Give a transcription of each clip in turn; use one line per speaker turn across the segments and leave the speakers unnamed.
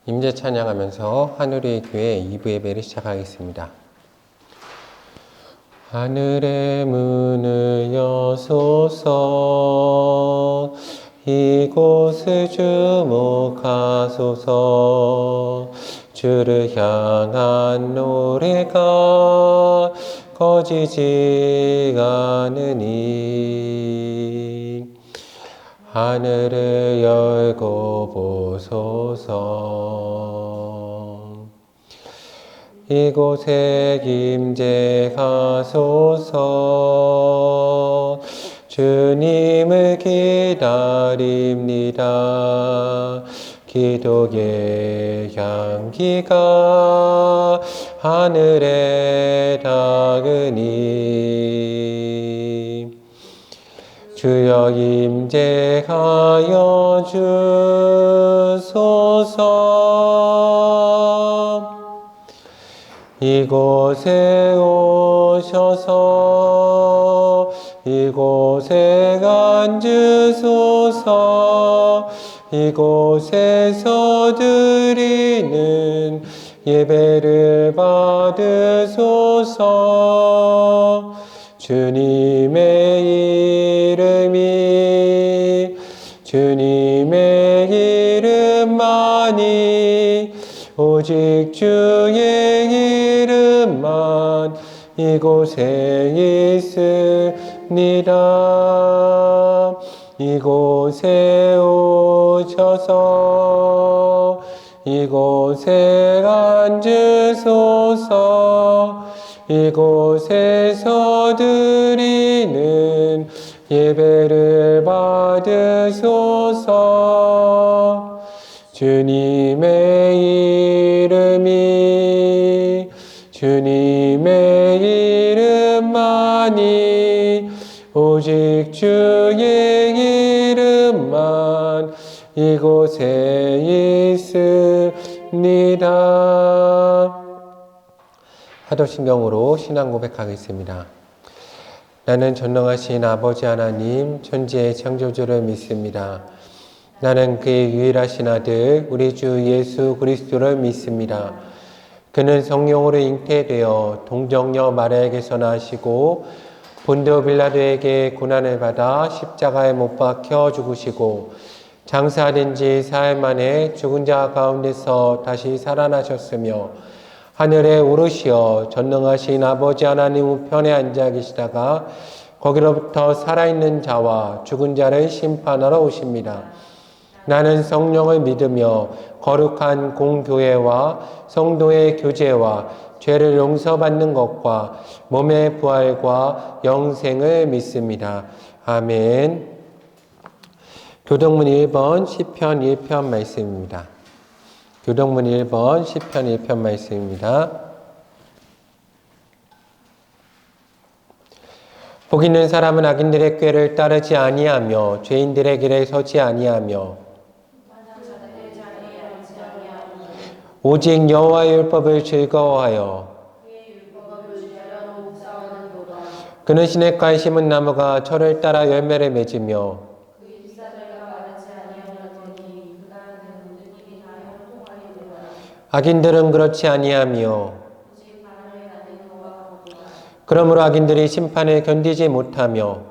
임재 찬양하면서 하늘의 교회 2부 예배를 시작하겠습니다. 하늘의 문을 여소서, 이곳을 주목하소서. 주를 향한 노래가 꺼지지 않으니 하늘을 열고 보소서. 이곳에 임재하소서. 주님을 기다립니다. 기도의 향기가 하늘에 닿으니 주여 임재하여 주소서. 이곳에 오셔서 이곳에 앉으소서. 이곳에서 드리는 예배를 받으소서. 주님의 이름만이 오직 주의 이름만 이곳에 있습니다. 이곳에 오셔서 이곳에 앉으소서. 이곳에서 드리는 예배를 받으소서. 주님의 이름만이 오직 주의 이름만 이곳에 있습니다. 사도신경으로 신앙 고백하겠습니다. 나는 전능하신 아버지 하나님 천지의 창조주를 믿습니다. 나는 그의 유일하신 아들 우리 주 예수 그리스도를 믿습니다. 그는 성령으로 잉태되어 동정녀 마리아에게서 나시고 본디오 빌라도에게 고난을 받아 십자가에 못 박혀 죽으시고 장사된 지 사흘 만에 죽은 자 가운데서 다시 살아나셨으며 하늘에 오르시어 전능하신 아버지 하나님 우편에 앉아 계시다가 거기로부터 살아있는 자와 죽은 자를 심판하러 오십니다. 나는 성령을 믿으며 거룩한 공교회와 성도의 교제와 죄를 용서받는 것과 몸의 부활과 영생을 믿습니다. 아멘. 교동문 1번 시편 1편 말씀입니다. 교동문 1번 시편 1편 말씀입니다. 복 있는 사람은 악인들의 꾀를 따르지 아니하며 죄인들의 길에 서지 아니하며 오직 여호와의 율법을 즐거워하여 그는 시냇가에 심은 나무가 철을 따라 열매를 맺으며 악인들은 그렇지 아니하며 그러므로 악인들이 심판을 견디지 못하며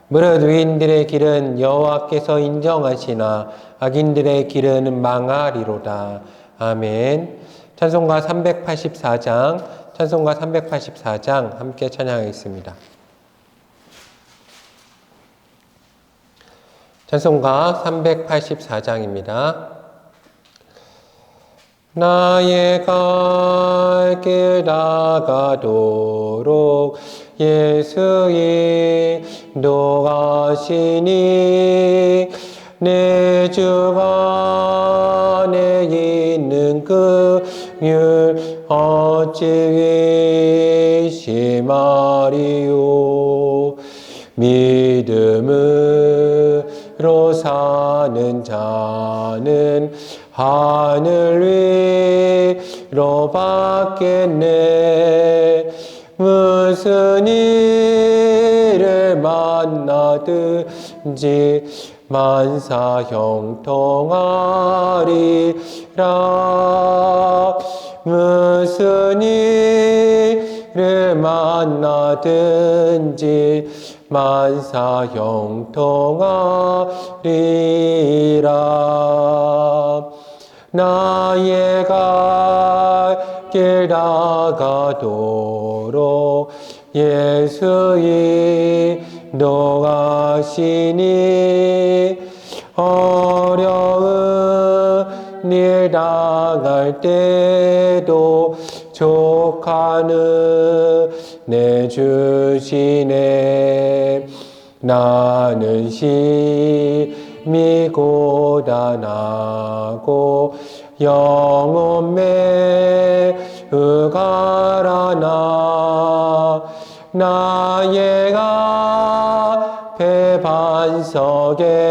무릇 의인들의 길은 여호와께서 인정하시나 악인들의 길은 망하리로다. 아멘. 찬송가 384장 함께 찬양하겠습니다. 찬송가 384장입니다. 나의 갈 길 나가도록 예수 인도하시니 내 주가 내 있는 긍휼 어찌 의심하리요. 믿음으로 사는 자는 하늘 위로 받겠네. 무슨 일을 만나든지 만사 형통하리라. 무슨 일을 만나든지 만사 형통하리라. 나의 갈 길 나가도록 예수 인도하시니 어려운 일 당할 때도 족하는 내 주시네. 나는 심히 고단하고 영혼 매우 가라나. 나의 앞에 반석에서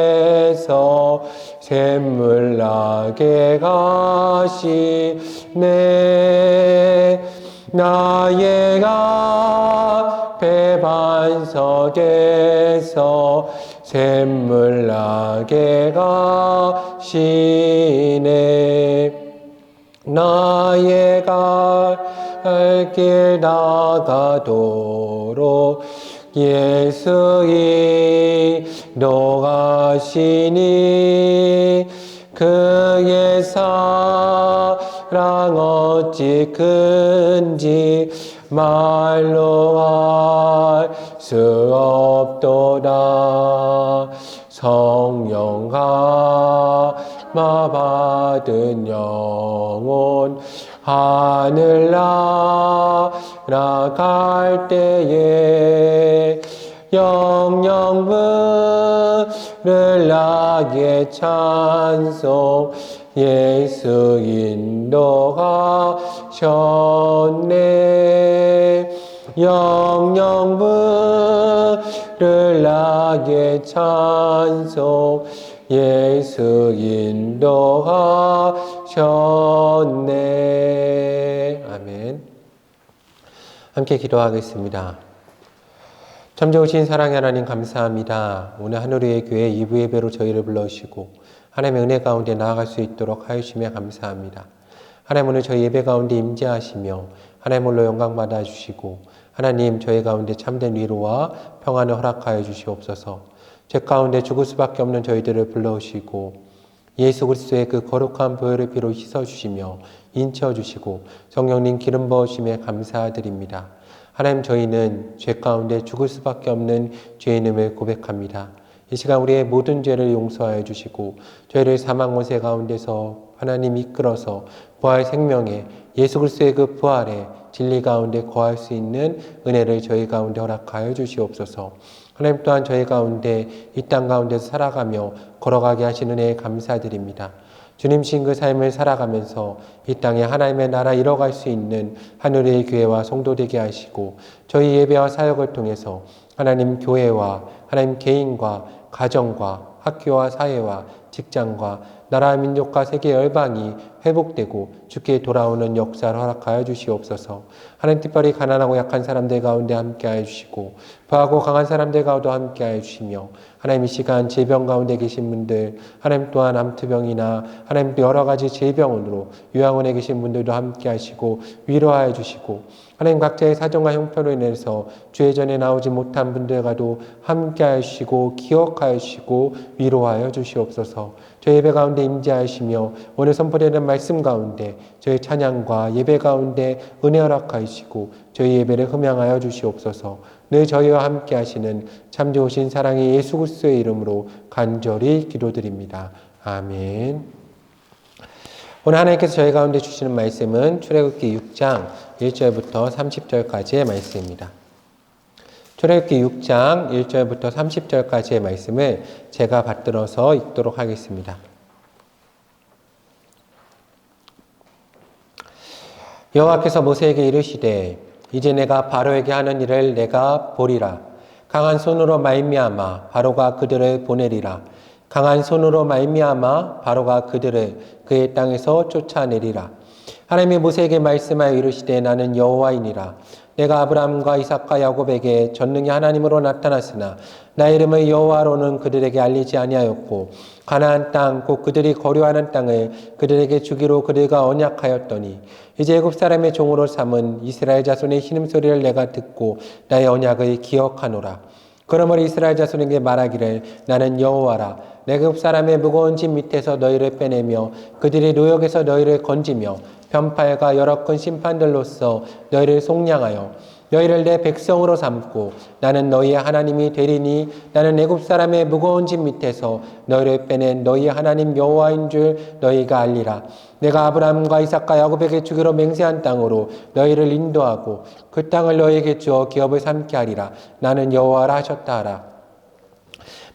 샘물 나게 가시네. 나의 앞에 반석에서 샘물 나게 가시네. 나의 갈 길 나가도록 예수 인도하시니 그의 사랑 어찌 큰지 말로 할 수 없도다. 성령 감화 받은 영혼 하늘 날아갈 때에 영영 부르라게 찬송 예수 인도하셨네. 영영 부르라게 찬송 예수 인도하셨네. 아멘. 함께 기도하겠습니다. 참 좋으신 사랑의 하나님 감사합니다. 오늘 하늘의 교회 2부 예배로 저희를 불러주시고 하나님의 은혜 가운데 나아갈 수 있도록 하여주시며 감사합니다. 하나님 오늘 저희 예배 가운데 임재하시며 하나님 홀로 영광 받아주시고 하나님 저희 가운데 참된 위로와 평안을 허락하여 주시옵소서. 죄 가운데 죽을 수밖에 없는 저희들을 불러오시고 예수 그리스도의 그 거룩한 보혈의 피로 씻어주시며 인쳐주시고 성령님 기름 부으심에 감사드립니다. 하나님 저희는 죄 가운데 죽을 수밖에 없는 죄인임을 고백합니다. 이 시간 우리의 모든 죄를 용서하여 주시고 저희를 사망 원세 가운데서 하나님 이끌어서 부활 생명에 예수 그리스도의 그 부활에 진리 가운데 거할 수 있는 은혜를 저희 가운데 허락하여 주시옵소서. 하나님 또한 저희 가운데 이 땅 가운데서 살아가며 걸어가게 하시는 은혜에 감사드립니다. 주님신 그 삶을 살아가면서 이 땅에 하나님의 나라 이뤄갈 수 있는 하늘의 교회와 성도 되게 하시고 저희 예배와 사역을 통해서 하나님 교회와 하나님 개인과 가정과 학교와 사회와 직장과 나라 민족과 세계 열방이 회복되고 주께 돌아오는 역사를 허락하여 주시옵소서. 하나님 특별히 가난하고 약한 사람들 가운데 함께하여 주시고 부하고 강한 사람들 가운데 함께하여 주시며 하나님 이 시간 질병 가운데 계신 분들 하나님 또한 암투병이나 하나님 여러 가지 질병으로 요양원에 계신 분들도 함께하시고 위로하여 주시고 하나님 각자의 사정과 형편으로 인해서 주의 전에 나오지 못한 분들과도 함께하여 주시고 기억하여 주시고 위로하여 주시옵소서. 저희 예배 가운데 임재하시며 오늘 선포되는 말씀 가운데 저희 찬양과 예배 가운데 은혜 허락하여 주시고 저희 예배를 흠양하여 주시옵소서. 늘 저희와 함께 하시는 참 좋으신 사랑의 예수 그리스도의 이름으로 간절히 기도드립니다. 아멘. 오늘 하나님께서 저희 가운데 주시는 말씀은 출애굽기 6장 1절부터 30절까지의 말씀입니다. 출애굽기 6장 1절부터 30절까지의 말씀을 제가 받들어서 읽도록 하겠습니다. 여호와께서 모세에게 이르시되 이제 내가 바로에게 하는 일을 내가 보리라. 강한 손으로 말미암아 바로가 그들을 보내리라. 강한 손으로 말미암아 바로가 그들을 그의 땅에서 쫓아내리라. 하나님이 모세에게 말씀하여 이르시되 나는 여호와이니라. 내가 아브라함과 이삭과 야곱에게 전능히 하나님으로 나타났으나 나의 이름을 여호와로는 그들에게 알리지 아니하였고 가나안 땅 곧 그들이 거류하는 땅을 그들에게 주기로 그들과 언약하였더니 이제 애굽 사람의 종으로 삼은 이스라엘 자손의 신음소리를 내가 듣고 나의 언약을 기억하노라. 그러므로 이스라엘 자손에게 말하기를 나는 여호와라. 애굽 사람의 무거운 짐 밑에서 너희를 빼내며 그들의 노역에서 너희를 건지며 변팔과 여러 큰 심판들로서 너희를 속량하여 너희를 내 백성으로 삼고 나는 너희의 하나님이 되리니 나는 애굽 사람의 무거운 짐 밑에서 너희를 빼낸 너희의 하나님 여호와인 줄 너희가 알리라. 내가 아브라함과 이삭과 야곱에게 주기로 맹세한 땅으로 너희를 인도하고 그 땅을 너희에게 주어 기업을 삼게 하리라. 나는 여호와라 하셨다 하라.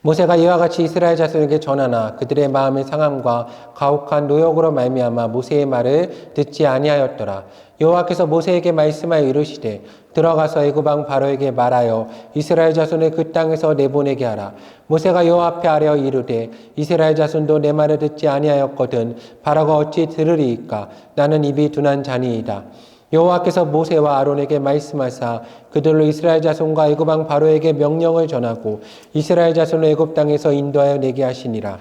모세가 이와 같이 이스라엘 자손에게 전하나 그들의 마음의 상함과 가혹한 노역으로 말미암아 모세의 말을 듣지 아니하였더라. 여호와께서 모세에게 말씀하여 이르시되 들어가서 애굽 왕 바로에게 말하여 이스라엘 자손을 그 땅에서 내보내게 하라. 모세가 여호와 앞에 아뢰어 이르되 이스라엘 자손도 내 말을 듣지 아니하였거든 바로가 어찌 들으리이까. 나는 입이 둔한 자니이다. 여호와께서 모세와 아론에게 말씀하사 그들로 이스라엘 자손과 애굽 왕 바로에게 명령을 전하고 이스라엘 자손을 애굽 땅에서 인도하여 내게 하시니라.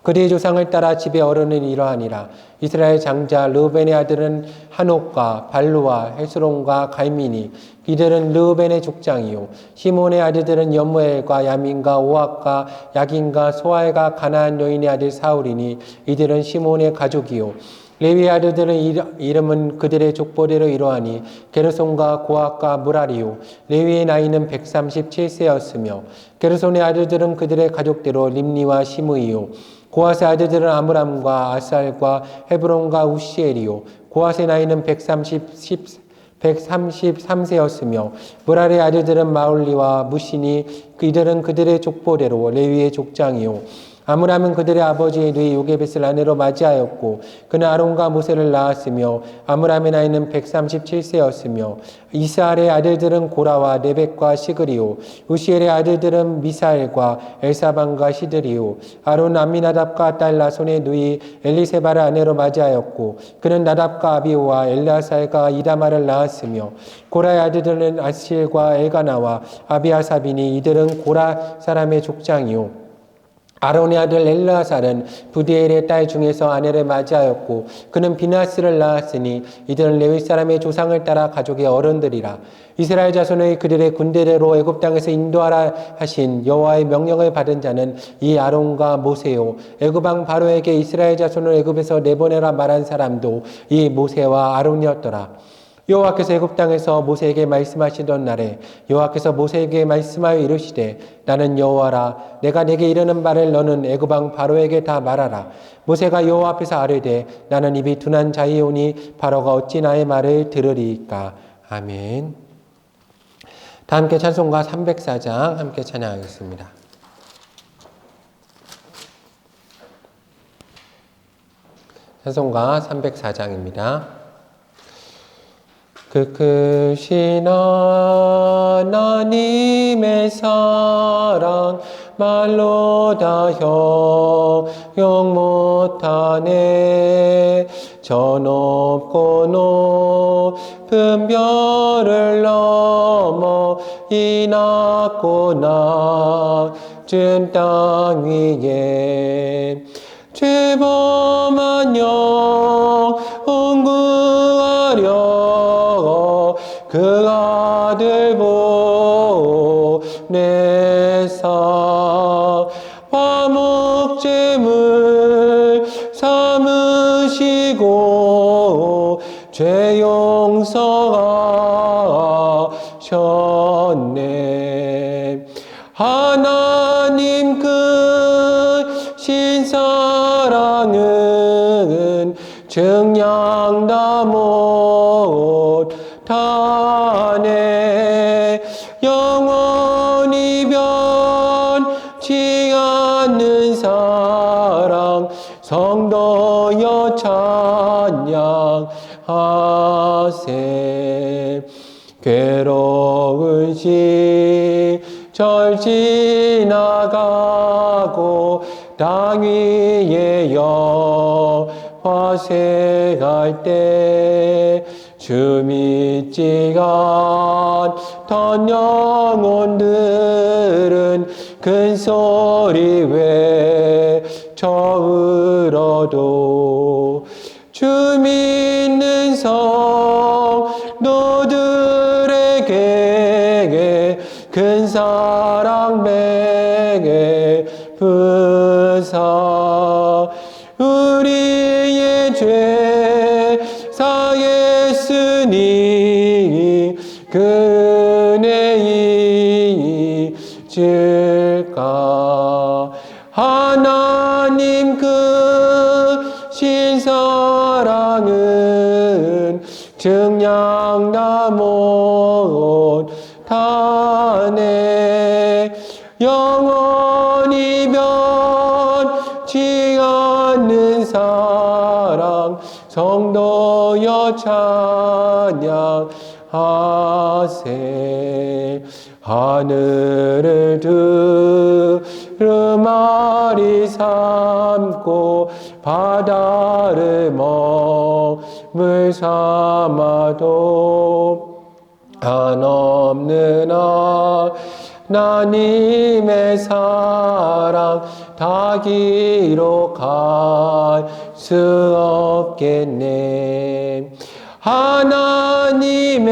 그들의 조상을 따라 집의 어른은 이러하니라. 이스라엘 장자 르우벤의 아들은 한옥과 발루와 헤스론과 갈미니 이들은 르우벤의 족장이요 시몬의 아들들은 여무엘과 야민과 오악과 야긴과 소알과 가나안 여인의 아들 사울이니 이들은 시몬의 가족이요 레위의 아들들은 이름은 그들의 족보대로 이러하니 게르손과 고앗과 무라리요 레위의 나이는 137세였으며 게르손의 아들들은 그들의 가족대로 림니와 시므이요 고앗의 아들들은 아므람과 아살과 헤브론과 우시엘이요 고앗의 나이는 133세였으며 무라리의 아들들은 마울리와 무시니 이들은 그들의 족보대로 레위의 족장이요 아므람은 그들의 아버지의 누이 요게벳을 아내로 맞이하였고 그는 아론과 모세를 낳았으며 아므람의 나이는 137세였으며 이스라엘의 아들들은 고라와 네벡과 시그리요 우시엘의 아들들은 미사엘과 엘사반과 시드리요 아론 암미나답과 딸 나손의 누이 엘리세바를 아내로 맞이하였고 그는 나답과 아비오와 엘라살과 이다마를 낳았으며 고라의 아들들은 아실과 엘가나와 아비아사비니 이들은 고라 사람의 족장이요 아론의 아들 엘라살은 부디엘의 딸 중에서 아내를 맞이하였고 그는 비나스를 낳았으니 이들은 레위 사람의 조상을 따라 가족의 어른들이라. 이스라엘 자손의 그들의 군대대로 애굽 땅에서 인도하라 하신 여호와의 명령을 받은 자는 이 아론과 모세요 애굽 왕 바로에게 이스라엘 자손을 애굽에서 내보내라 말한 사람도 이 모세와 아론이었더라. 여호와께서 애굽 땅에서 모세에게 말씀하시던 날에 여호와께서 모세에게 말씀하여 이르시되 나는 여호와라. 내가 내게 이르는 말을 너는 애굽 왕 바로에게 다 말하라. 모세가 여호와 앞에서 아뢰되 나는 입이 둔한 자이오니 바로가 어찌 나의 말을 들으리이까. 아멘. 다 함께 찬송가 304장 함께 찬양하겠습니다. 찬송가 304장입니다. 그 크신 하나님의 사랑 말로 다 형용 못하네. 저 높고 높은 별을 넘어 이 낮고 낮은 땅 위에 죄범한 영혼 구하려 그 아들 보내사 화목제물 삼으시고 죄 용서하셨네. 하나님 크신 사랑은 증량다 못하네. 영원히 변치 않는 사랑 성도여 찬양하세. 괴로운 시절 지나가고 땅 위에 여호와 생할 때 주 믿지 않던 영혼들은 큰 소리 외쳐 울어도 주 믿는 성도들에게 큰 사랑 베푸사 우리의 죄 사했으니 그 은혜 잊을까. 하나님 그 신사랑은 증량다 못하네. 영원히 변치 않는 사랑 성도여 찬양하세. 하늘을 두루마리 삼고 바다를 먹물 삼아도 한없는 하나님의 사랑 다 기록할 수 없겠네. 하나님의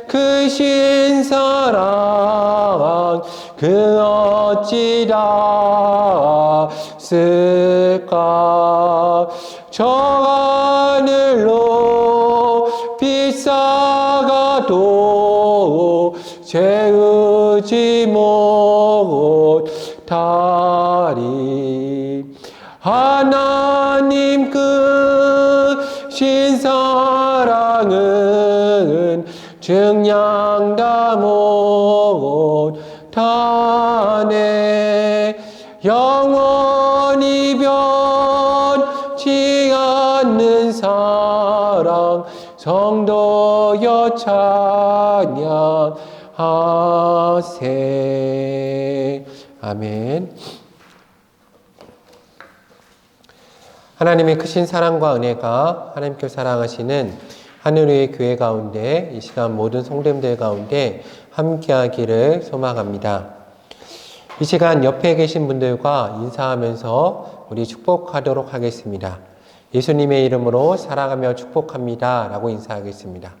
크신 사랑 그 어찌 닿았을까. 저 하늘로 비싸가도 재우지 못하리. 하나님 크신 사랑은 증량다 못하네. 영원히 변치 않는 사랑 성도여 찬양하세. 아멘. 하나님의 크신 사랑과 은혜가 하나님께서 사랑하시는 하늘 위의 교회 가운데 이 시간 모든 성도님들 가운데 함께하기를 소망합니다. 이 시간 옆에 계신 분들과 인사하면서 우리 축복하도록 하겠습니다. 예수님의 이름으로 사랑하며 축복합니다 라고 인사하겠습니다.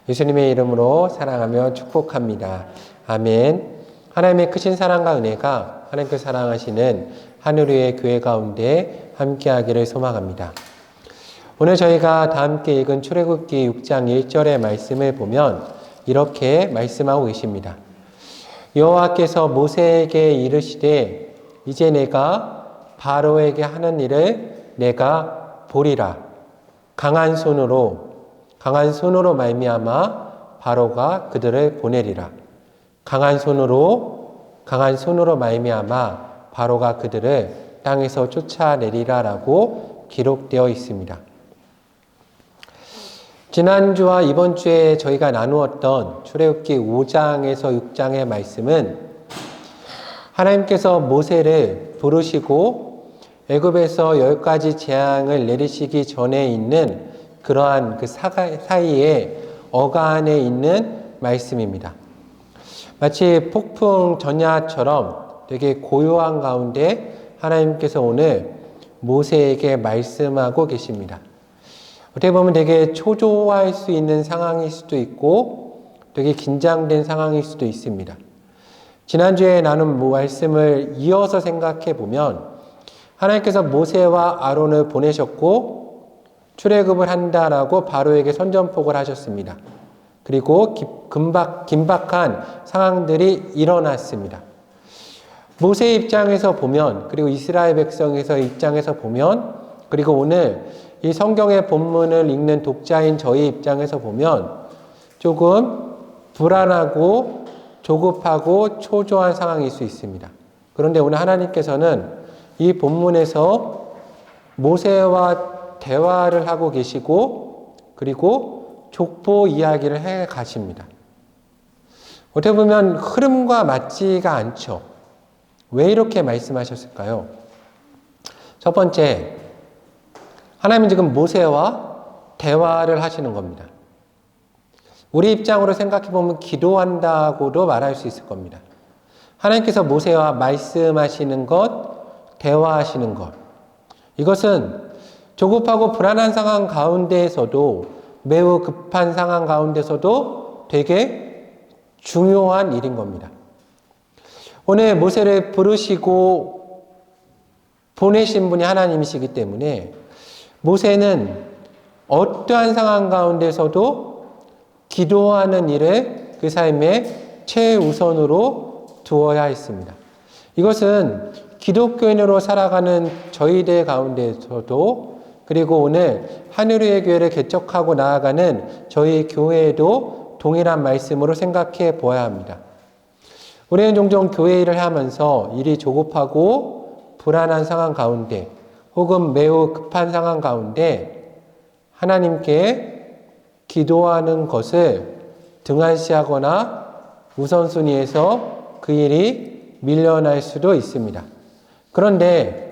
예수님의 이름으로 사랑하며 축복합니다. 아멘. 하나님의 크신 사랑과 은혜가 하나님께서 사랑하시는 하늘 위의 교회 가운데 함께하기를 소망합니다. 오늘 저희가 다 함께 읽은 출애굽기 6장 1절의 말씀을 보면 이렇게 말씀하고 계십니다. 여호와께서 모세에게 이르시되 이제 내가 바로에게 하는 일을 내가 보리라. 강한 손으로 말미암아 바로가 그들을 보내리라. 강한 손으로 말미암아 바로가 그들을 땅에서 쫓아내리라라고 기록되어 있습니다. 지난주와 이번 주에 저희가 나누었던 출애굽기 5장에서 6장의 말씀은 하나님께서 모세를 부르시고 애굽에서 10가지 재앙을 내리시기 전에 있는 그러한 그 사이에 어간에 있는 말씀입니다. 마치 폭풍 전야처럼 되게 고요한 가운데 하나님께서 오늘 모세에게 말씀하고 계십니다. 어떻게 보면 되게 초조할 수 있는 상황일 수도 있고 되게 긴장된 상황일 수도 있습니다. 지난주에 나눈 말씀을 이어서 생각해 보면 하나님께서 모세와 아론을 보내셨고 출애굽을 한다라고 바로에게 선전포고를 하셨습니다. 그리고 긴박한 상황들이 일어났습니다. 모세의 입장에서 보면, 그리고 이스라엘 백성에서의 입장에서 보면, 그리고 오늘 이 성경의 본문을 읽는 독자인 저희 입장에서 보면 조금 불안하고 조급하고 초조한 상황일 수 있습니다. 그런데 오늘 하나님께서는 이 본문에서 모세와 대화를 하고 계시고 그리고 족보 이야기를 해 가십니다. 어떻게 보면 흐름과 맞지가 않죠. 왜 이렇게 말씀하셨을까요? 첫 번째, 하나님은 지금 모세와 대화를 하시는 겁니다. 우리 입장으로 생각해 보면 기도한다고도 말할 수 있을 겁니다. 하나님께서 모세와 말씀하시는 것, 대화하시는 것. 이것은 조급하고 불안한 상황 가운데에서도 매우 급한 상황 가운데서도 되게 중요한 일인 겁니다. 오늘 모세를 부르시고 보내신 분이 하나님이시기 때문에 모세는 어떠한 상황 가운데서도 기도하는 일을 그 삶의 최우선으로 두어야 했습니다. 이것은 기독교인으로 살아가는 저희들 가운데서도 그리고 오늘 하늘의 교회를 개척하고 나아가는 저희 교회에도 동일한 말씀으로 생각해 보아야 합니다. 우리는 종종 교회 일을 하면서 일이 조급하고 불안한 상황 가운데 혹은 매우 급한 상황 가운데 하나님께 기도하는 것을 등한시하거나 우선순위에서 그 일이 밀려날 수도 있습니다. 그런데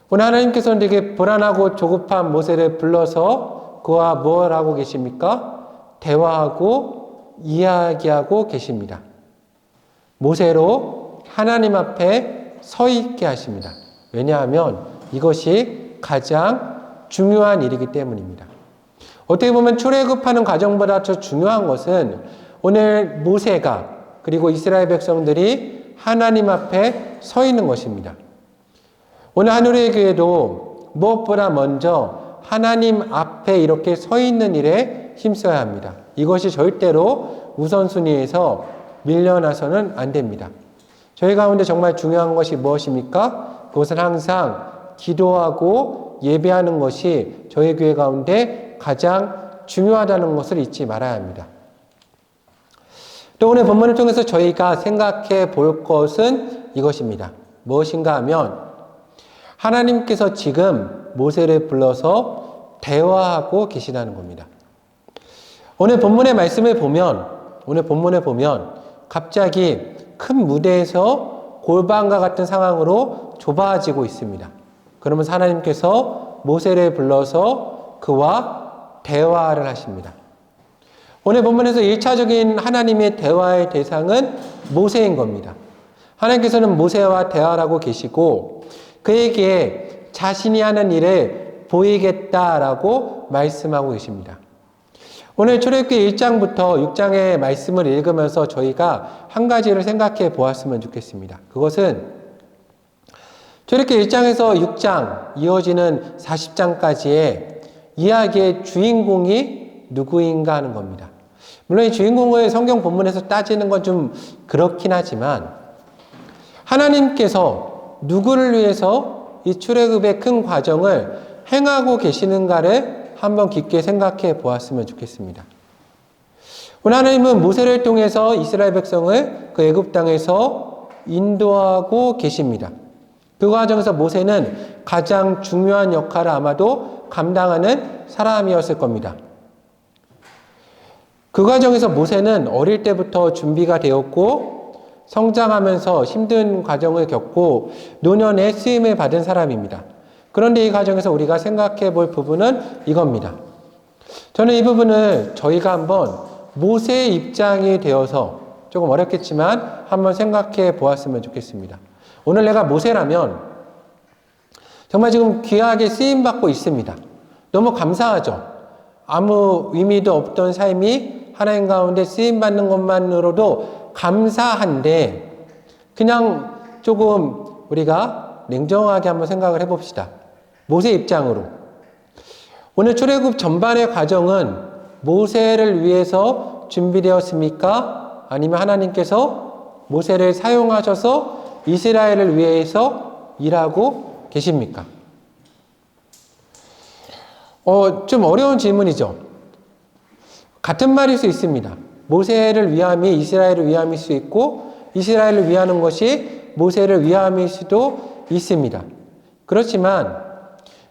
오늘 하나님께서는 되게 불안하고 조급한 모세를 불러서 그와 뭘 하고 계십니까? 대화하고 이야기하고 계십니다. 모세로 하나님 앞에 서 있게 하십니다. 왜냐하면 이것이 가장 중요한 일이기 때문입니다. 어떻게 보면 출애굽하는 과정보다 더 중요한 것은 오늘 모세가 그리고 이스라엘 백성들이 하나님 앞에 서 있는 것입니다. 오늘 하늘의 교회도 무엇보다 먼저 하나님 앞에 이렇게 서 있는 일에 힘써야 합니다. 이것이 절대로 우선순위에서 밀려나서는 안 됩니다. 저희 가운데 정말 중요한 것이 무엇입니까? 그것은 항상 기도하고 예배하는 것이 저희 교회 가운데 가장 중요하다는 것을 잊지 말아야 합니다. 또 오늘 본문을 통해서 저희가 생각해 볼 것은 이것입니다. 무엇인가 하면 하나님께서 지금 모세를 불러서 대화하고 계시다는 겁니다. 오늘 본문의 말씀을 보면 갑자기 큰 무대에서 골방과 같은 상황으로 좁아지고 있습니다. 그러면서 하나님께서 모세를 불러서 그와 대화를 하십니다. 오늘 본문에서 1차적인 하나님의 대화의 대상은 모세인 겁니다. 하나님께서는 모세와 대화를 하고 계시고 그에게 자신이 하는 일을 보이겠다라고 말씀하고 계십니다. 오늘 출애굽기 1장부터 6장의 말씀을 읽으면서 저희가 한 가지를 생각해 보았으면 좋겠습니다. 그것은 출애굽기 1장에서 6장 이어지는 40장까지의 이야기의 주인공이 누구인가 하는 겁니다. 물론 이 주인공을 성경 본문에서 따지는 건 좀 그렇긴 하지만 하나님께서 누구를 위해서 이 출애굽의 큰 과정을 행하고 계시는가를 한번 깊게 생각해 보았으면 좋겠습니다. 오늘 하나님은 모세를 통해서 이스라엘 백성을 그 애굽 땅에서 인도하고 계십니다. 그 과정에서 모세는 가장 중요한 역할을 아마도 감당하는 사람이었을 겁니다. 그 과정에서 모세는 어릴 때부터 준비가 되었고 성장하면서 힘든 과정을 겪고 노년에 쓰임을 받은 사람입니다. 그런데 이 과정에서 우리가 생각해 볼 부분은 이겁니다. 저는 이 부분을 저희가 한번 모세의 입장이 되어서 조금 어렵겠지만 한번 생각해 보았으면 좋겠습니다. 오늘 내가 모세라면 정말 지금 귀하게 쓰임받고 있습니다. 너무 감사하죠. 아무 의미도 없던 삶이 하나님 가운데 쓰임받는 것만으로도 감사한데 그냥 조금 우리가 냉정하게 한번 생각을 해봅시다. 모세 입장으로. 오늘 출애굽 전반의 과정은 모세를 위해서 준비되었습니까? 아니면 하나님께서 모세를 사용하셔서 이스라엘을 위해서 일하고 계십니까? 좀 어려운 질문이죠. 같은 말일 수 있습니다. 모세를 위함이 이스라엘을 위함일 수 있고 이스라엘을 위하는 것이 모세를 위함일 수도 있습니다. 그렇지만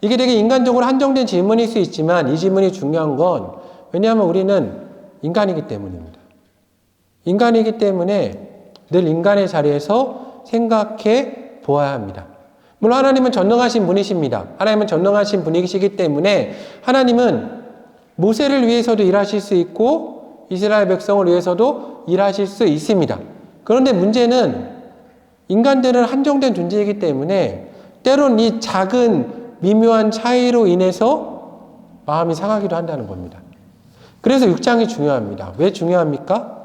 이게 되게 인간적으로 한정된 질문일 수 있지만 이 질문이 중요한 건 왜냐하면 우리는 인간이기 때문입니다. 인간이기 때문에 늘 인간의 자리에서 생각해 보아야 합니다. 물론 하나님은 전능하신 분이십니다. 하나님은 전능하신 분이시기 때문에 하나님은 모세를 위해서도 일하실 수 있고 이스라엘 백성을 위해서도 일하실 수 있습니다. 그런데 문제는 인간들은 한정된 존재이기 때문에 때론 이 작은 미묘한 차이로 인해서 마음이 상하기도 한다는 겁니다. 그래서 6장이 중요합니다. 왜 중요합니까?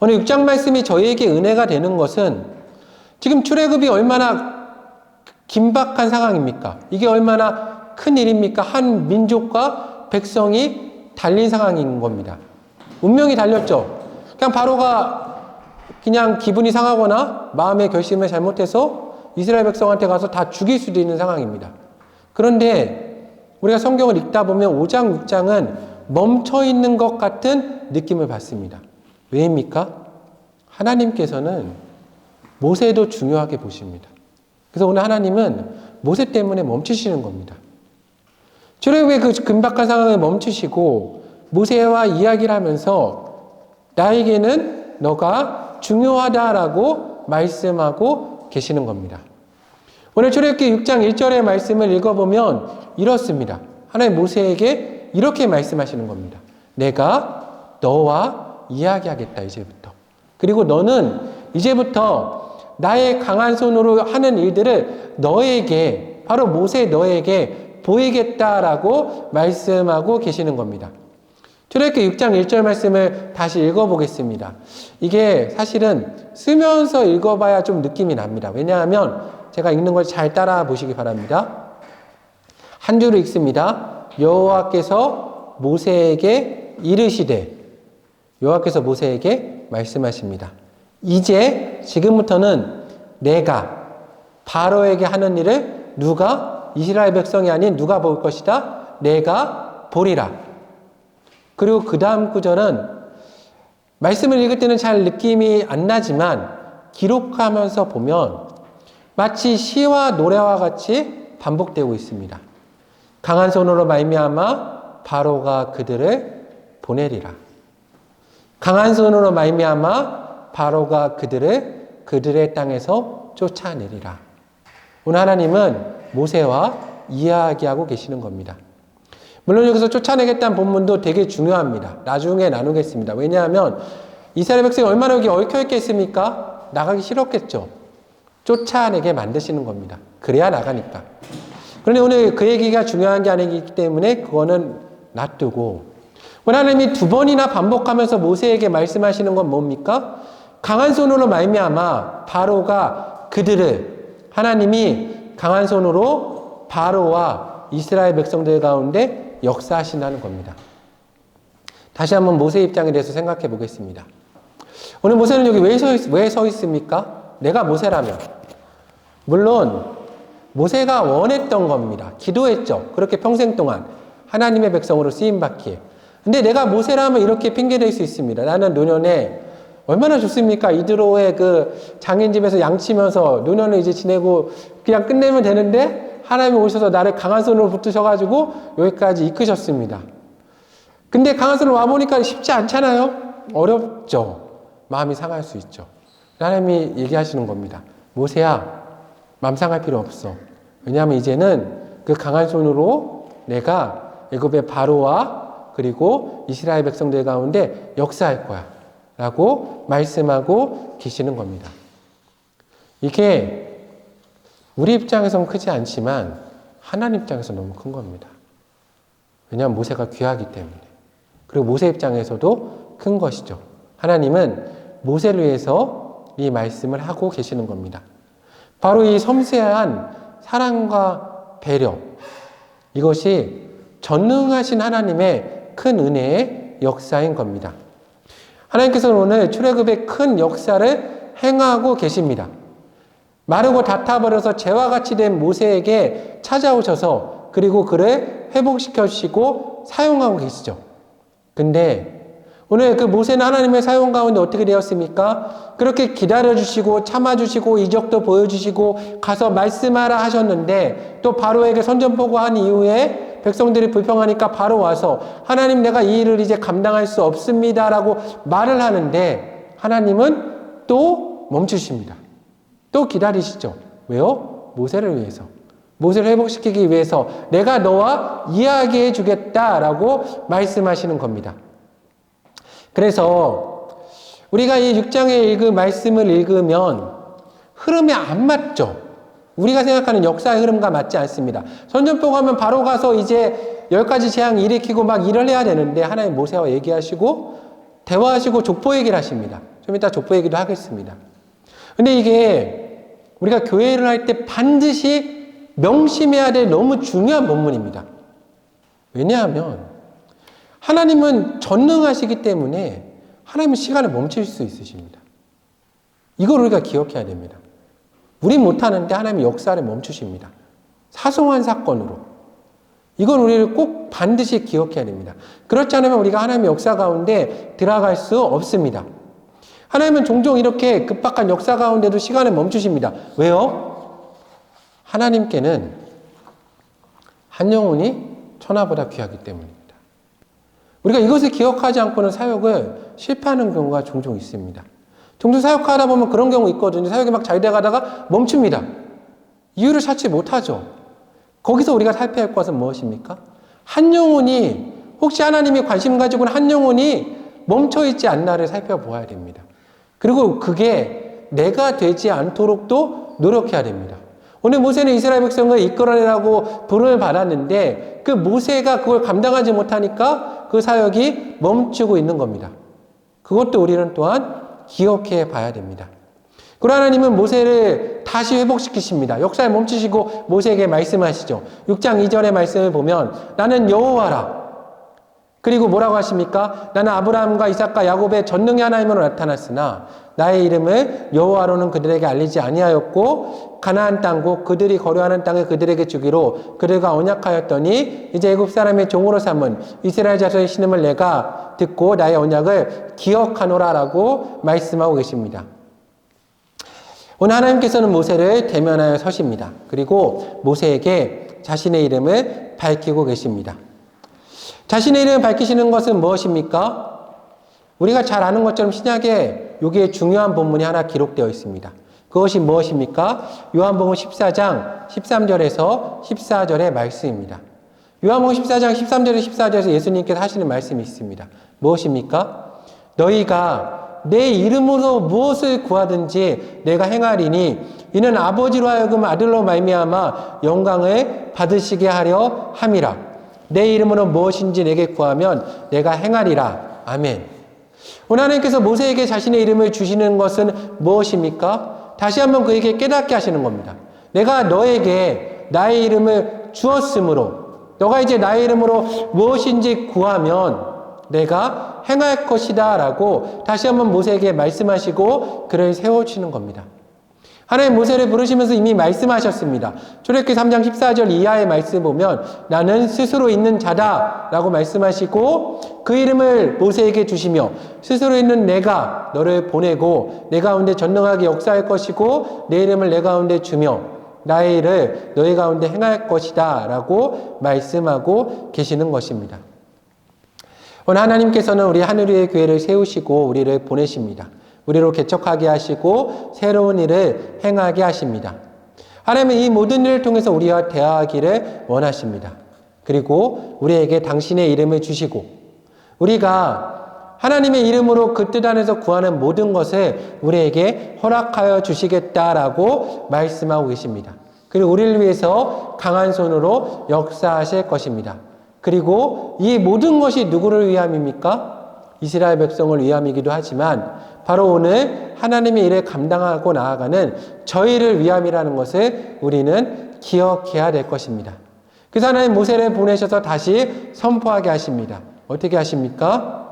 오늘 6장 말씀이 저희에게 은혜가 되는 것은 지금 출애굽이 얼마나 긴박한 상황입니까? 이게 얼마나 큰 일입니까? 한 민족과 백성이 달린 상황인 겁니다. 운명이 달렸죠. 그냥 바로가 그냥 기분이 상하거나 마음의 결심을 잘못해서 이스라엘 백성한테 가서 다 죽일 수도 있는 상황입니다. 그런데 우리가 성경을 읽다 보면 5장, 6장은 멈춰 있는 것 같은 느낌을 받습니다. 왜입니까? 하나님께서는 모세도 중요하게 보십니다. 그래서 오늘 하나님은 모세 때문에 멈추시는 겁니다. 출애굽의 그 긴박한 상황을 멈추시고 모세와 이야기를 하면서 나에게는 너가 중요하다라고 말씀하고 계시는 겁니다. 오늘 출애굽기 6장 1절의 말씀을 읽어보면 이렇습니다. 하나님 모세에게 이렇게 말씀하시는 겁니다. 내가 너와 이야기하겠다 이제부터. 그리고 너는 이제부터 나의 강한 손으로 하는 일들을 너에게, 바로 모세 너에게 보이겠다라고 말씀하고 계시는 겁니다. 출애굽기 6장 1절 말씀을 다시 읽어보겠습니다. 이게 사실은 쓰면서 읽어봐야 좀 느낌이 납니다. 왜냐하면 제가 읽는 걸 잘 따라 보시기 바랍니다. 한 줄을 읽습니다. 여호와께서 모세에게 이르시되, 여호와께서 모세에게 말씀하십니다. 이제 지금부터는 내가 바로에게 하는 일을 누가, 이스라엘 백성이 아닌 누가 볼 것이다? 내가 보리라. 그리고 그 다음 구절은 말씀을 읽을 때는 잘 느낌이 안 나지만 기록하면서 보면 마치 시와 노래와 같이 반복되고 있습니다. 강한 손으로 말미암아 바로가 그들을 보내리라. 강한 손으로 말미암아 바로가 그들의 땅에서 쫓아내리라. 오늘 하나님은 모세와 이야기하고 계시는 겁니다. 물론 여기서 쫓아내겠다는 본문도 되게 중요합니다. 나중에 나누겠습니다. 왜냐하면 이스라엘 백성이 얼마나 여기 얽혀있겠습니까? 나가기 싫었겠죠. 쫓아내게 만드시는 겁니다. 그래야 나가니까. 그런데 오늘 그 얘기가 중요한 게 아니기 때문에 그거는 놔두고, 하나님이 두 번이나 반복하면서 모세에게 말씀하시는 건 뭡니까? 강한 손으로 말미암아 바로가 그들을, 하나님이 강한 손으로 바로와 이스라엘 백성들 가운데 역사하신다는 겁니다. 다시 한번 모세 입장에 대해서 생각해 보겠습니다. 오늘 모세는 여기 왜 서 있습니까? 내가 모세라면. 물론 모세가 원했던 겁니다. 기도했죠. 그렇게 평생 동안 하나님의 백성으로 쓰임받기에. 근데 내가 모세라면 이렇게 핑계댈 수 있습니다. 나는 노년에 얼마나 좋습니까? 이드로의 그 장인 집에서 양치면서 노년을 이제 지내고 그냥 끝내면 되는데 하나님이 오셔서 나를 강한 손으로 붙드셔가지고 여기까지 이끄셨습니다. 근데 강한 손으로 와보니까 쉽지 않잖아요? 어렵죠. 마음이 상할 수 있죠. 하나님이 얘기하시는 겁니다. 모세야, 마음 상할 필요 없어. 왜냐하면 이제는 그 강한 손으로 내가 애굽의 바로와 그리고 이스라엘 백성들 가운데 역사할 거야. 라고 말씀하고 계시는 겁니다. 이게 우리 입장에서는 크지 않지만 하나님 입장에서 너무 큰 겁니다. 왜냐하면 모세가 귀하기 때문에. 그리고 모세 입장에서도 큰 것이죠. 하나님은 모세를 위해서 이 말씀을 하고 계시는 겁니다. 바로 이 섬세한 사랑과 배려, 이것이 전능하신 하나님의 큰 은혜의 역사인 겁니다. 하나님께서는 오늘 출애굽의 큰 역사를 행하고 계십니다. 마르고 닳아버려서 재와 같이 된 모세에게 찾아오셔서 그리고 그를 회복시켜 주시고 사용하고 계시죠. 근데 오늘 그 모세는 하나님의 사용 가운데 어떻게 되었습니까? 그렇게 기다려주시고 참아주시고 이적도 보여주시고 가서 말씀하라 하셨는데 또 바로에게 선전포고한 이후에 백성들이 불평하니까 바로 와서 하나님 내가 이 일을 이제 감당할 수 없습니다라고 말을 하는데 하나님은 또 멈추십니다. 또 기다리시죠. 왜요? 모세를 위해서. 모세를 회복시키기 위해서 내가 너와 이야기해 주겠다라고 말씀하시는 겁니다. 그래서 우리가 이 6장에 읽은 말씀을 읽으면 흐름이 안 맞죠. 우리가 생각하는 역사의 흐름과 맞지 않습니다. 선전포고 하면 바로 가서 이제 10가지 재앙 일으키고 막 일을 해야 되는데 하나님 모세와 얘기하시고 대화하시고 족보 얘기를 하십니다. 좀 이따 족보 얘기도 하겠습니다. 근데 이게 우리가 교회를 할 때 반드시 명심해야 될 너무 중요한 본문입니다. 왜냐하면 하나님은 전능하시기 때문에 하나님은 시간을 멈출 수 있으십니다. 이걸 우리가 기억해야 됩니다. 우린 못하는데 하나님은 역사를 멈추십니다. 사소한 사건으로. 이건 우리를 꼭 반드시 기억해야 됩니다. 그렇지 않으면 우리가 하나님의 역사 가운데 들어갈 수 없습니다. 하나님은 종종 이렇게 급박한 역사 가운데도 시간을 멈추십니다. 왜요? 하나님께는 한 영혼이 천하보다 귀하기 때문입니다. 우리가 이것을 기억하지 않고는 사역을 실패하는 경우가 종종 있습니다. 종종 사역하다 보면 그런 경우 있거든요. 사역이 막 잘 돼가다가 멈춥니다. 이유를 찾지 못하죠. 거기서 우리가 살펴야 할 것은 무엇입니까? 한 영혼이, 혹시 하나님이 관심 가지고는 한 영혼이 멈춰있지 않나를 살펴보아야 됩니다. 그리고 그게 내가 되지 않도록도 노력해야 됩니다. 오늘 모세는 이스라엘 백성을 이끌어내라고 부름을 받았는데 그 모세가 그걸 감당하지 못하니까 그 사역이 멈추고 있는 겁니다. 그것도 우리는 또한 기억해 봐야 됩니다. 그러나 하나님은 모세를 다시 회복시키십니다. 역사를 멈추시고 모세에게 말씀하시죠. 6장 2절의 말씀을 보면 나는 여호와라. 그리고 뭐라고 하십니까? 나는 아브라함과 이삭과 야곱의 전능의 하나님으로 나타났으나 나의 이름을 여호와로는 그들에게 알리지 아니하였고 가나안 땅국 그들이 거류하는 땅을 그들에게 주기로 그들과 언약하였더니 이제 애굽 사람의 종으로 삼은 이스라엘 자손의 신음을 내가 듣고 나의 언약을 기억하노라라고 말씀하고 계십니다. 오늘 하나님께서는 모세를 대면하여 서십니다. 그리고 모세에게 자신의 이름을 밝히고 계십니다. 자신의 이름을 밝히시는 것은 무엇입니까? 우리가 잘 아는 것처럼 신약에 여기에 중요한 본문이 하나 기록되어 있습니다. 그것이 무엇입니까? 요한복음 14장 13절에서 14절의 말씀입니다. 요한복음 14장 13절에서 14절에서 예수님께서 하시는 말씀이 있습니다. 무엇입니까? 너희가 내 이름으로 무엇을 구하든지 내가 행하리니 이는 아버지로 하여금 아들로 말미암아 영광을 받으시게 하려 함이라. 내 이름으로 무엇인지 내게 구하면 내가 행하리라. 아멘. 오늘 하나님께서 모세에게 자신의 이름을 주시는 것은 무엇입니까? 다시 한번 그에게 깨닫게 하시는 겁니다. 내가 너에게 나의 이름을 주었으므로 너가 이제 나의 이름으로 무엇인지 구하면 내가 행할 것이다 라고 다시 한번 모세에게 말씀하시고 그를 세워주시는 겁니다. 하나님 모세를 부르시면서 이미 말씀하셨습니다. 출애굽기 3장 14절 이하의 말씀 보면 나는 스스로 있는 자다 라고 말씀하시고 그 이름을 모세에게 주시며 스스로 있는 내가 너를 보내고 내 가운데 전능하게 역사할 것이고 내 이름을 내 가운데 주며 나의 일을 너희 가운데 행할 것이다 라고 말씀하고 계시는 것입니다. 오늘 하나님께서는 우리 하늘 위의 교회를 세우시고 우리를 보내십니다. 우리로 개척하게 하시고 새로운 일을 행하게 하십니다. 하나님은 이 모든 일을 통해서 우리와 대화하기를 원하십니다. 그리고 우리에게 당신의 이름을 주시고 우리가 하나님의 이름으로 그 뜻 안에서 구하는 모든 것을 우리에게 허락하여 주시겠다라고 말씀하고 계십니다. 그리고 우리를 위해서 강한 손으로 역사하실 것입니다. 그리고 이 모든 것이 누구를 위함입니까? 이스라엘 백성을 위함이기도 하지만 바로 오늘 하나님의 일을 감당하고 나아가는 저희를 위함이라는 것을 우리는 기억해야 될 것입니다. 그래서 하나님 모세를 보내셔서 다시 선포하게 하십니다. 어떻게 하십니까?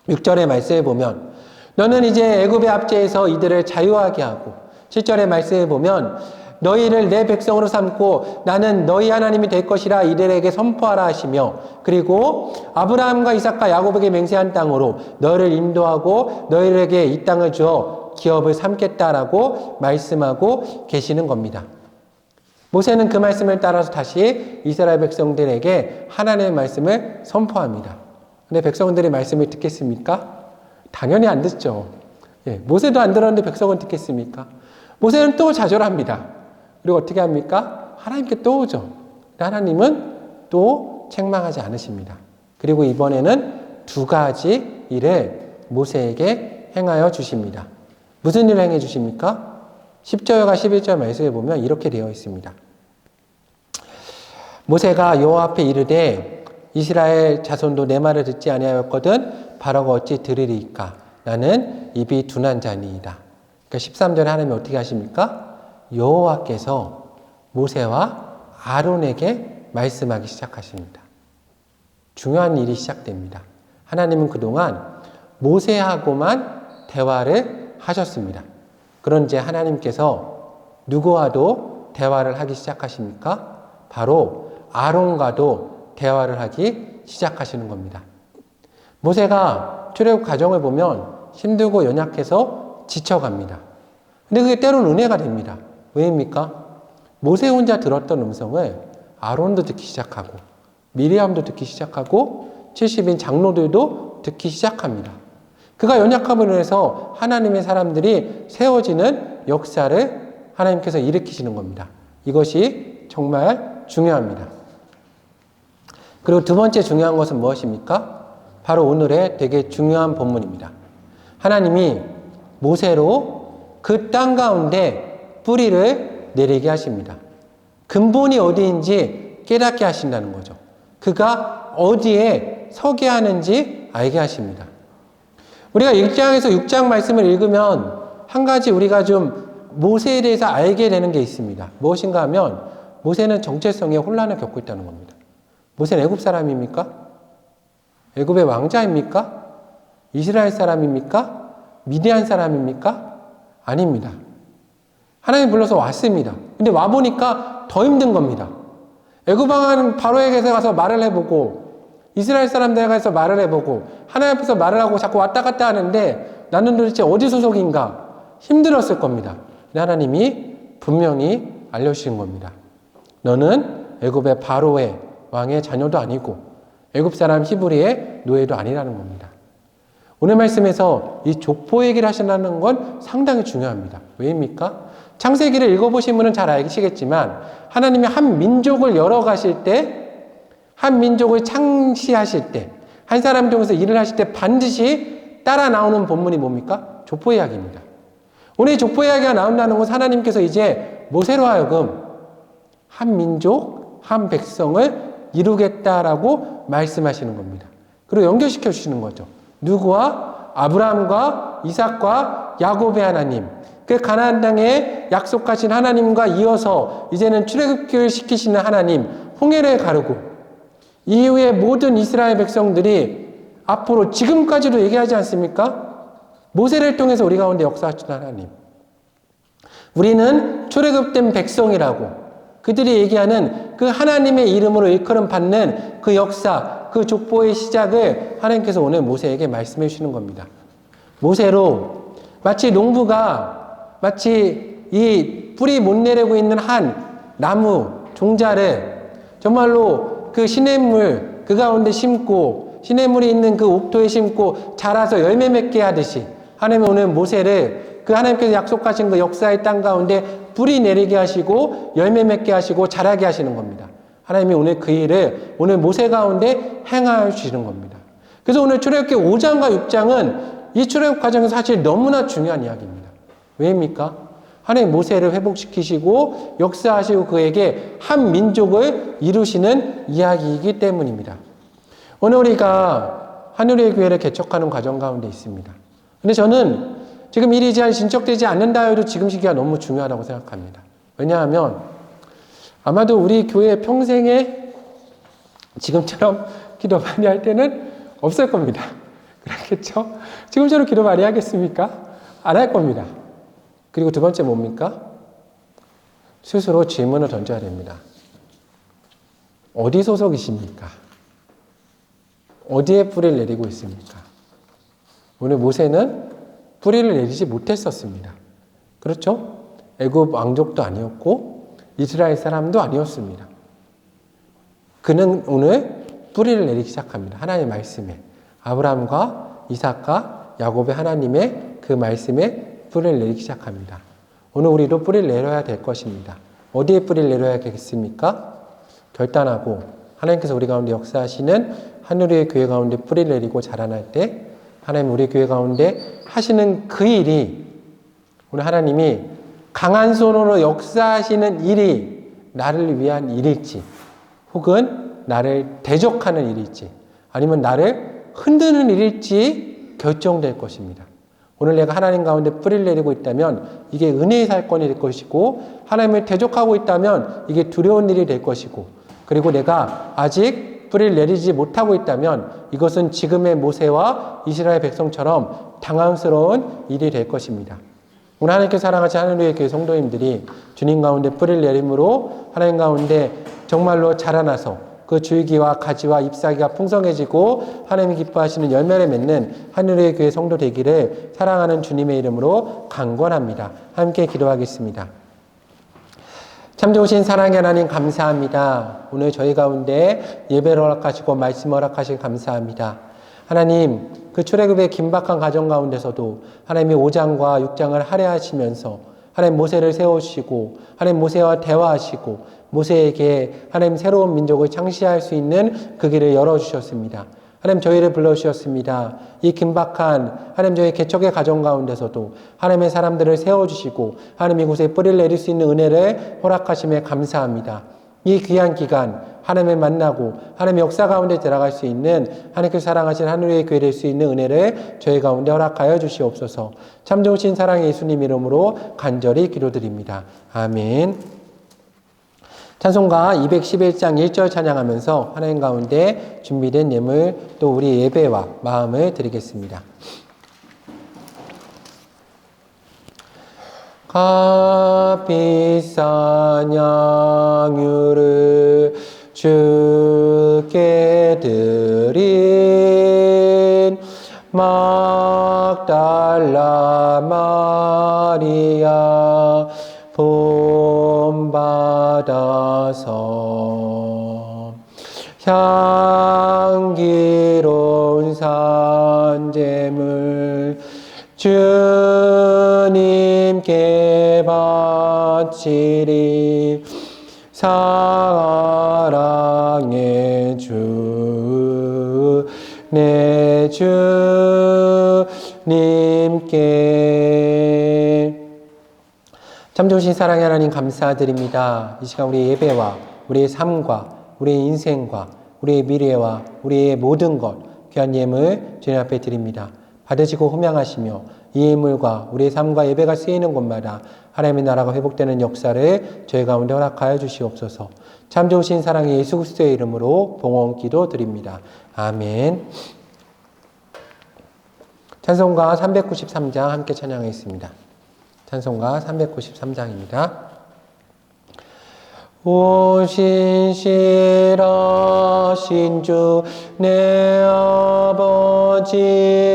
6절의 말씀을 보면 너는 이제 애굽의 압제에서 이들을 자유하게 하고 7절의 말씀을 보면 너희를 내 백성으로 삼고 나는 너희 하나님이 될 것이라 이들에게 선포하라 하시며 그리고 아브라함과 이삭과 야곱에게 맹세한 땅으로 너희를 인도하고 너희에게 이 땅을 주어 기업을 삼겠다라고 말씀하고 계시는 겁니다. 모세는 그 말씀을 따라서 다시 이스라엘 백성들에게 하나님의 말씀을 선포합니다. 근데 백성들이 말씀을 듣겠습니까? 당연히 안 듣죠. 모세도 안 들었는데 백성은 듣겠습니까? 모세는 또 좌절합니다. 그리고 어떻게 합니까? 하나님께 또 오죠. 하나님은 또 책망하지 않으십니다. 그리고 이번에는 두 가지 일을 모세에게 행하여 주십니다. 무슨 일을 행해 주십니까? 10절과 11절 말씀에 보면 이렇게 되어 있습니다. 모세가 여호와 앞에 이르되 이스라엘 자손도 내 말을 듣지 아니하였거든 바로가 어찌 들으리이까? 나는 입이 둔한 자니이다. 그러니까 13절에 하나님이 어떻게 하십니까? 여호와께서 모세와 아론에게 말씀하기 시작하십니다. 중요한 일이 시작됩니다. 하나님은 그동안 모세하고만 대화를 하셨습니다. 그런데 하나님께서 누구와도 대화를 하기 시작하십니까? 바로 아론과도 대화를 하기 시작하시는 겁니다. 모세가 출애굽 과정을 보면 힘들고 연약해서 지쳐갑니다. 근데 그게 때로는 은혜가 됩니다. 왜입니까? 모세 혼자 들었던 음성을 아론도 듣기 시작하고 미리암도 듣기 시작하고 70인 장로들도 듣기 시작합니다. 그가 연약함으로 인해서 하나님의 사람들이 세워지는 역사를 하나님께서 일으키시는 겁니다. 이것이 정말 중요합니다. 그리고 두 번째 중요한 것은 무엇입니까? 바로 오늘의 되게 중요한 본문입니다. 하나님이 모세로 그 땅 가운데 뿌리를 내리게 하십니다. 근본이 어디인지 깨닫게 하신다는 거죠. 그가 어디에 서게 하는지 알게 하십니다. 우리가 1장에서 6장 말씀을 읽으면 한 가지 우리가 좀 모세에 대해서 알게 되는 게 있습니다. 무엇인가 하면 모세는 정체성의 혼란을 겪고 있다는 겁니다. 모세는 애굽 사람입니까? 애굽의 왕자입니까? 이스라엘 사람입니까? 미디안 사람입니까? 아닙니다. 하나님 불러서 왔습니다. 근데 와보니까 더 힘든 겁니다. 애굽 왕은 바로에게서 가서 말을 해보고 이스라엘 사람들에 가서 말을 해보고 하나님 앞에서 말을 하고 자꾸 왔다 갔다 하는데 나는 도대체 어디 소속인가 힘들었을 겁니다. 근데 하나님이 분명히 알려주신 겁니다. 너는 애굽의 바로의 왕의 자녀도 아니고 애굽 사람 히브리의 노예도 아니라는 겁니다. 오늘 말씀에서 이 족보 얘기를 하신다는 건 상당히 중요합니다. 왜입니까? 창세기를 읽어보신 분은 잘 아시겠지만 하나님이 한 민족을 열어가실 때 한 민족을 창시하실 때 한 사람 중에서 일을 하실 때 반드시 따라 나오는 본문이 뭡니까? 족보 이야기입니다. 오늘 족보 이야기가 나온다는 것은 하나님께서 이제 모세로 하여금 한 민족, 한 백성을 이루겠다라고 말씀하시는 겁니다. 그리고 연결시켜 주시는 거죠. 누구와? 아브라함과 이삭과 야곱의 하나님, 그 가나안 땅에 약속하신 하나님과 이어서 이제는 출애굽기를 시키시는 하나님, 홍해를 가르고 이후에 모든 이스라엘 백성들이 앞으로 지금까지도 얘기하지 않습니까? 모세를 통해서 우리 가운데 역사하시는 하나님. 우리는 출애굽된 백성이라고 그들이 얘기하는 그 하나님의 이름으로 일컬음 받는 그 역사, 그 족보의 시작을 하나님께서 오늘 모세에게 말씀해 주시는 겁니다. 모세로 마치 농부가 마치 이 뿌리 못 내리고 있는 한 나무 종자를 정말로 그 시냇물 그 가운데 심고 시냇물이 있는 그 옥토에 심고 자라서 열매 맺게 하듯이 하나님은 오늘 모세를 그 하나님께서 약속하신 그 역사의 땅 가운데 뿌리 내리게 하시고 열매 맺게 하시고 자라게 하시는 겁니다. 하나님이 오늘 그 일을 오늘 모세 가운데 행하여 주시는 겁니다. 그래서 오늘 출애굽기 5장과 6장은 이 출애굽 과정에서 사실 너무나 중요한 이야기입니다. 왜입니까? 하나님 모세를 회복시키시고 역사하시고 그에게 한 민족을 이루시는 이야기이기 때문입니다. 오늘 우리가 하늘의 교회를 개척하는 과정 가운데 있습니다. 근데 저는 지금 일이 잘 진척되지 않는다 해도 지금 시기가 너무 중요하다고 생각합니다. 왜냐하면 아마도 우리 교회 평생에 지금처럼 기도 많이 할 때는 없을 겁니다. 그렇겠죠? 지금처럼 기도 많이 하겠습니까? 안 할 겁니다. 그리고 두 번째 뭡니까? 스스로 질문을 던져야 됩니다. 어디 소속이십니까? 어디에 뿌리를 내리고 있습니까? 오늘 모세는 뿌리를 내리지 못했었습니다. 그렇죠? 애굽 왕족도 아니었고 이스라엘 사람도 아니었습니다. 그는 오늘 뿌리를 내리기 시작합니다. 하나님의 말씀에 아브라함과 이삭과 야곱의 하나님의 그 말씀에 뿌리를 내리기 시작합니다. 오늘 우리도 뿌리를 내려야 될 것입니다. 어디에 뿌리를 내려야겠습니까? 결단하고 하나님께서 우리 가운데 역사하시는 하늘 위의 교회 가운데 뿌리를 내리고 자라날 때 하나님 우리 교회 가운데 하시는 그 일이 우리 하나님이 강한 손으로 역사하시는 일이 나를 위한 일일지 혹은 나를 대적하는 일일지 아니면 나를 흔드는 일일지 결정될 것입니다. 오늘 내가 하나님 가운데 뿌리를 내리고 있다면 이게 은혜의 사건이 될 것이고 하나님을 대적하고 있다면 이게 두려운 일이 될 것이고 그리고 내가 아직 뿌리를 내리지 못하고 있다면 이것은 지금의 모세와 이스라엘 백성처럼 당황스러운 일이 될 것입니다. 오늘 하나님께서 사랑하신 하늘의 교회 성도님들이 주님 가운데 뿌리를 내림으로 하나님 가운데 정말로 자라나서 그 줄기와 가지와 잎사귀가 풍성해지고 하나님이 기뻐하시는 열매를 맺는 하늘의 교회 성도 되기를 사랑하는 주님의 이름으로 간권합니다. 함께 기도하겠습니다. 참 좋으신 사랑의 하나님 감사합니다. 오늘 저희 가운데 예배를 허락하시고 말씀을 허락하시기 감사합니다. 하나님 그 출애굽의 긴박한 가정 가운데서도 하나님이 5장과 6장을 할애하시면서 하나님 모세를 세우시고 하나님 모세와 대화하시고 모세에게 하나님 새로운 민족을 창시할 수 있는 그 길을 열어주셨습니다. 하나님 저희를 불러주셨습니다. 이 긴박한 하나님 저희 개척의 가정 가운데서도 하나님의 사람들을 세워주시고 하나님 이곳에 뿌리를 내릴 수 있는 은혜를 허락하심에 감사합니다. 이 귀한 기간 하나님을 만나고 하나님의 역사 가운데 들어갈 수 있는 하나님께서 사랑하신 하늘의 교회 될 수 있는 은혜를 저희 가운데 허락하여 주시옵소서. 참 좋으신 사랑의 예수님 이름으로 간절히 기도드립니다. 아멘. 찬송가 211장 1절 찬양하면서 하나님 가운데 준비된 예물 또 우리 예배와 마음을 드리겠습니다. 값비싼 양유를 주께 드린 막달라 마리아 본받아서 향기로운 산제물 주님께 바치리 사랑의 주 내 주님께 참 좋으신 사랑의 하나님 감사드립니다. 이 시간 우리의 예배와 우리의 삶과 우리의 인생과 우리의 미래와 우리의 모든 것 귀한 예물 주님 앞에 드립니다. 받으시고 호명하시며 이 예물과 우리의 삶과 예배가 쓰이는 곳마다 하나님의 나라가 회복되는 역사를 저희 가운데 허락하여 주시옵소서. 참 좋으신 사랑의 예수 그리스도의 이름으로 봉헌 기도 드립니다. 아멘. 찬송가 393장 함께 찬양하겠습니다. 찬송가 393장입니다. 오 신실하신 주 내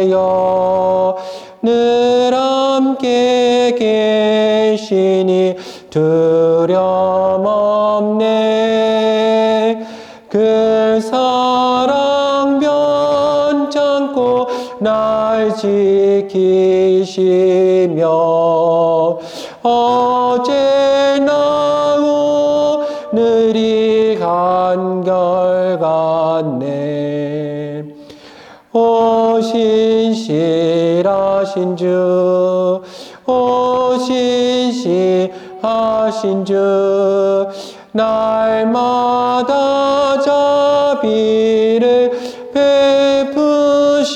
아버지여 늘 함께 계시니 두려움 없네. 그 사랑 변찮고 날 지키시며 어제나 오늘이 한결같네. 오 신실하신 주 오 신실하신 주 날마다 자비를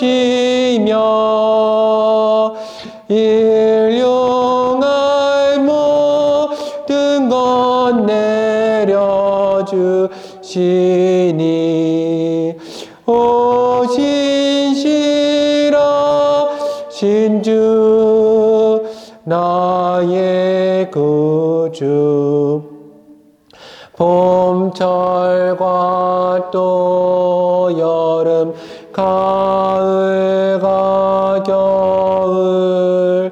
베푸시며 일용할 모든 것 내려주시니 오 신실하신 주 나의 구주 봄철과 또 여름 가을과 겨울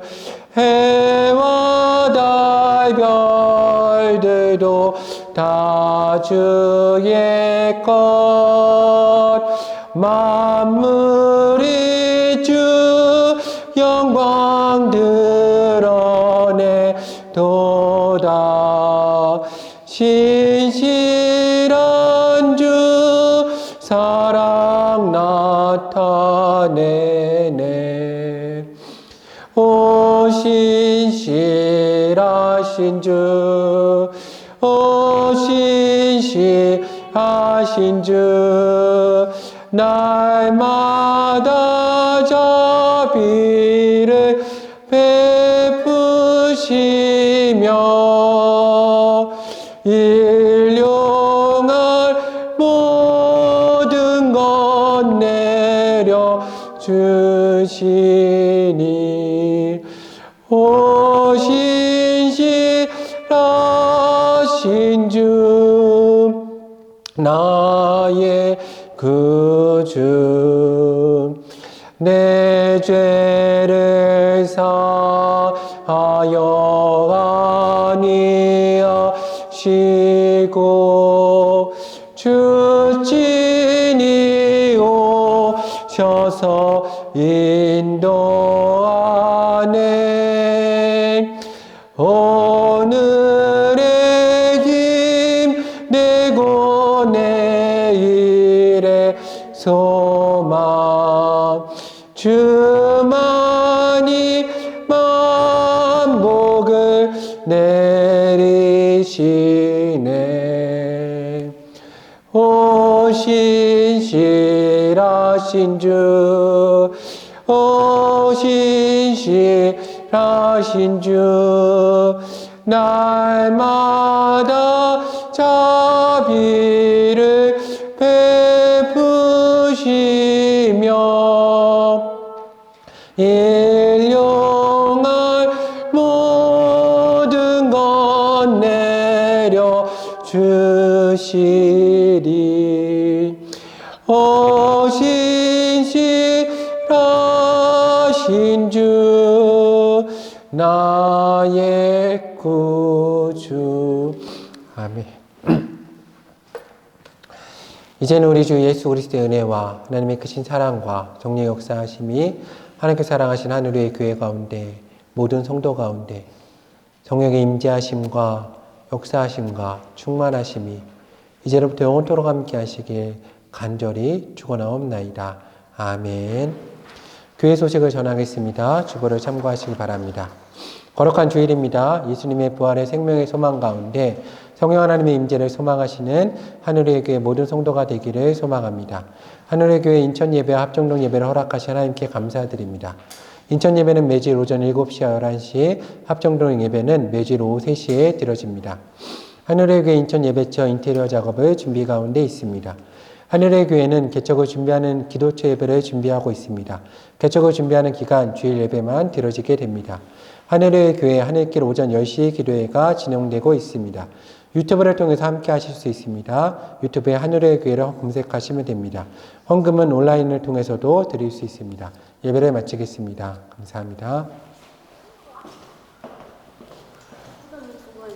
해와 달 별들도 다 주의 것 만물이 주 영광 드러내도다. 오 신실하신 주, 오 신실하신 주, 날마다 자비를 베푸시며 일용할 모든 것 내려 주시니 오 신실하신 주, 나의 구주, 내 죄를 사하여 아니하시고 주 친히 오셔서 인도하네. 오늘의 힘내고 내일의 소망, 주만이 만복을 내리시네. 오 신실하신 주, 오 신실하신 주, 날마다 자비를 베푸시며 일용할 모든 것 내려 주시리. 오 신실하신 주, 나의 구주. 아멘. 이제는 우리 주 예수 그리스도의 은혜와 하나님의 크신 사랑과 정리의 역사하심이 하나님께 사랑하신 하늘의 교회 가운데 모든 성도 가운데 성령의 임재하심과 역사하심과 충만하심이 이제로부터 영원토록 함께 하시길 간절히 축원하옵나이다. 아멘. 교회 소식을 전하겠습니다. 주보를 참고하시기 바랍니다. 거룩한 주일입니다. 예수님의 부활의 생명의 소망 가운데 성령 하나님의 임재를 소망하시는 하늘의 교회 모든 성도가 되기를 소망합니다. 하늘의 교회 인천 예배와 합정동 예배를 허락하신 하나님께 감사드립니다. 인천 예배는 매주일 오전 7시와 11시, 합정동 예배는 매주일 오후 3시에 드려집니다. 하늘의 교회 인천 예배처 인테리어 작업을 준비 가운데 있습니다. 하늘의 교회는 개척을 준비하는 기도처 예배를 준비하고 있습니다. 개척을 준비하는 기간 주일 예배만 드려지게 됩니다. 하늘의 교회 하늘길 오전 10시 기도회가 진행되고 있습니다. 유튜브를 통해서 함께 하실 수 있습니다. 유튜브에 하늘의 교회를 검색하시면 됩니다. 헌금은 온라인을 통해서도 드릴 수 있습니다. 예배를 마치겠습니다. 감사합니다.